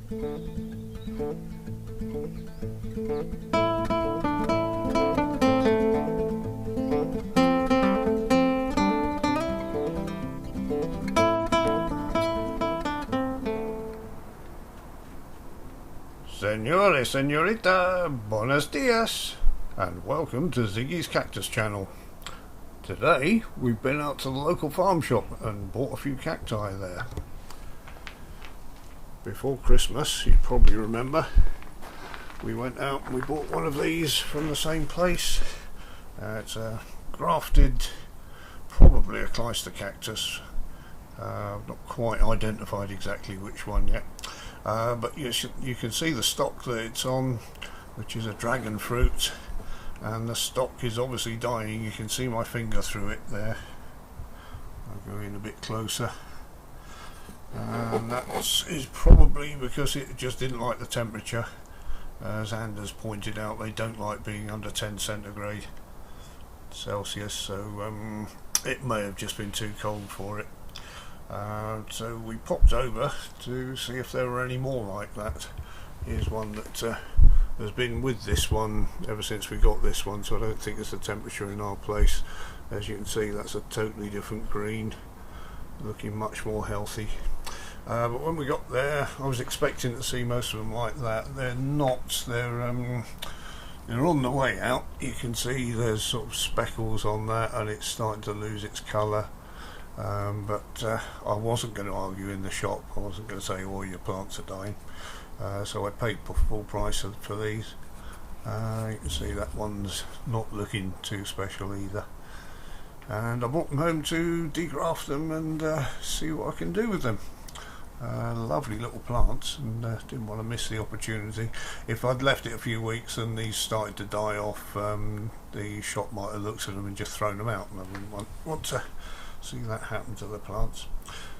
Señores, señorita, buenos dias, and welcome to Ziggy's Cactus channel. Today we've been out to the local farm shop and bought a few cacti there. Before Christmas, you probably remember, we went out and we bought one of these from the same place. It's a grafted, probably a clyster cactus. I've not quite identified exactly which one yet. But you can see the stock that it's on, which is a dragon fruit, and the stock is obviously dying. You can see my finger through it there. I'll go in a bit closer, and that is probably because it just didn't like the temperature. As Anders pointed out, they don't like being under 10 centigrade Celsius, so it may have just been too cold for it. So we popped over to see if there were any more like that. Here's one that has been with this one ever since we got this one, so I don't think it's the temperature in our place. As you can see, that's a totally different green, looking much more healthy. But when we got there, I was expecting to see most of them like that. They're not. They're on the way out. You can see there's sort of speckles on that, and it's starting to lose its colour. But I wasn't going to argue in the shop. I wasn't going to say all your plants are dying, so I paid full price for these. You can see that one's not looking too special either, and I brought them home to degraft them and see what I can do with them. Lovely little plants, and didn't want to miss the opportunity. If I'd left it a few weeks and these started to die off, the shop might have looked at them and just thrown them out, and I wouldn't want to see that happen to the plants.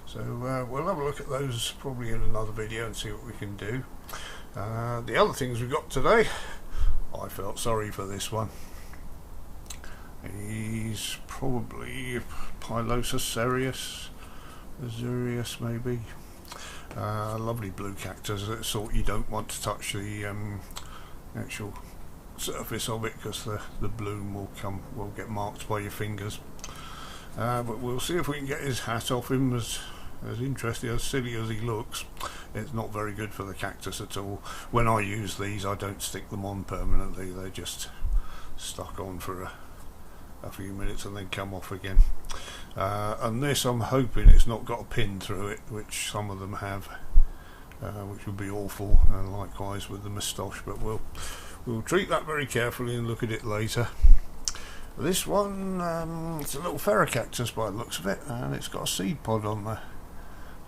So we'll have a look at those probably in another video and see what we can do. The other things we got today, I felt sorry for this one. He's probably Pilosus cereus, azurius maybe. Lovely blue cactus, that sort you don't want to touch the actual surface of it, because the bloom will get marked by your fingers. But we'll see if we can get his hat off him. As interesting, as silly as he looks, it's not very good for the cactus at all. When I use these, I don't stick them on permanently. They're just stuck on for a few minutes and then come off again. And this, I'm hoping it's not got a pin through it, which some of them have, which would be awful, and likewise with the moustache, but we'll treat that very carefully and look at it later. This one, it's a little ferrocactus by the looks of it, and it's got a seed pod on the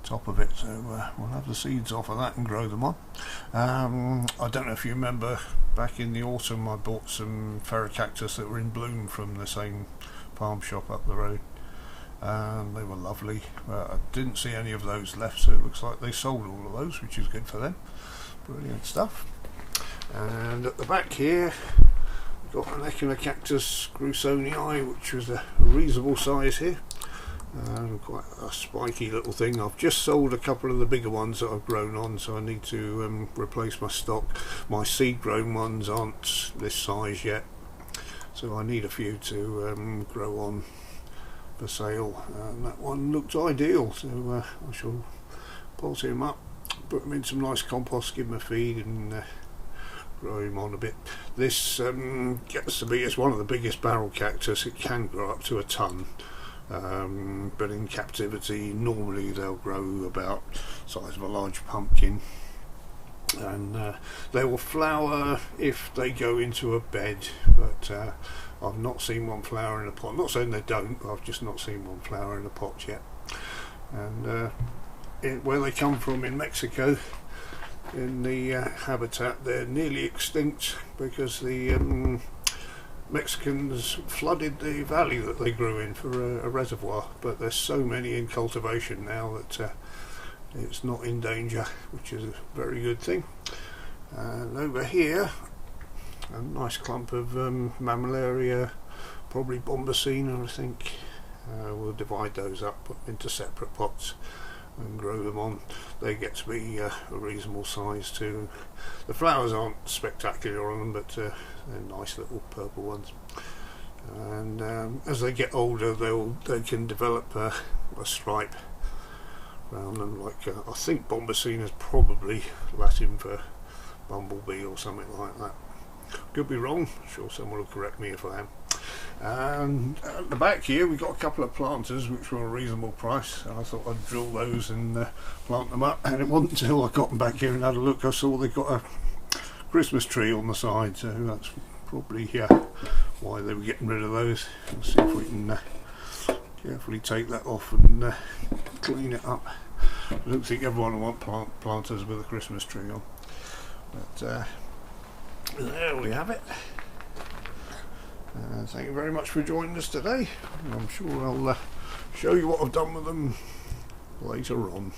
top of it, so we'll have the seeds off of that and grow them on. I don't know if you remember, back in the autumn I bought some ferrocactus that were in bloom from the same farm shop up the road, and they were lovely. I didn't see any of those left, so it looks like they sold all of those, which is good for them. Brilliant stuff. And at the back here, got an Echinocactus grusonii, which was a reasonable size here, quite a spiky little thing. I've just sold a couple of the bigger ones that I've grown on, so I need to replace my stock. My seed grown ones aren't this size yet, so I need a few to grow on for sale, and that one looked ideal, so I shall pot him up, put him in some nice compost, give him a feed, and grow him on a bit. This gets to be, it's one of the biggest barrel cactus. It can grow up to a ton, but in captivity normally they'll grow about the size of a large pumpkin, and they will flower if they go into a bed, but I've not seen one flower in a pot. I'm not saying they don't, I've just not seen one flower in a pot yet. And where they come from in Mexico, in the habitat, they're nearly extinct because the Mexicans flooded the valley that they grew in for a reservoir, but there's so many in cultivation now that it's not in danger, which is a very good thing. And over here, a nice clump of mammillaria, probably bombacina, I think. We'll divide those up into separate pots and grow them on. They get to be a reasonable size too. The flowers aren't spectacular on them, but they're nice little purple ones. And as they get older, they can develop a stripe around them. Like I think Bombacina is probably Latin for bumblebee or something like that. Could be wrong. I'm sure someone will correct me if I am. And at the back here we've got a couple of planters which were a reasonable price. I thought I'd drill those and plant them up, and it wasn't until I got them back here and had a look I saw they've got a Christmas tree on the side, so that's probably why they were getting rid of those. Let's see if we can carefully take that off and clean it up. I don't think everyone will want planters with a Christmas tree on, but there we have it. Thank you very much for joining us today. I'm sure I'll show you what I've done with them later on.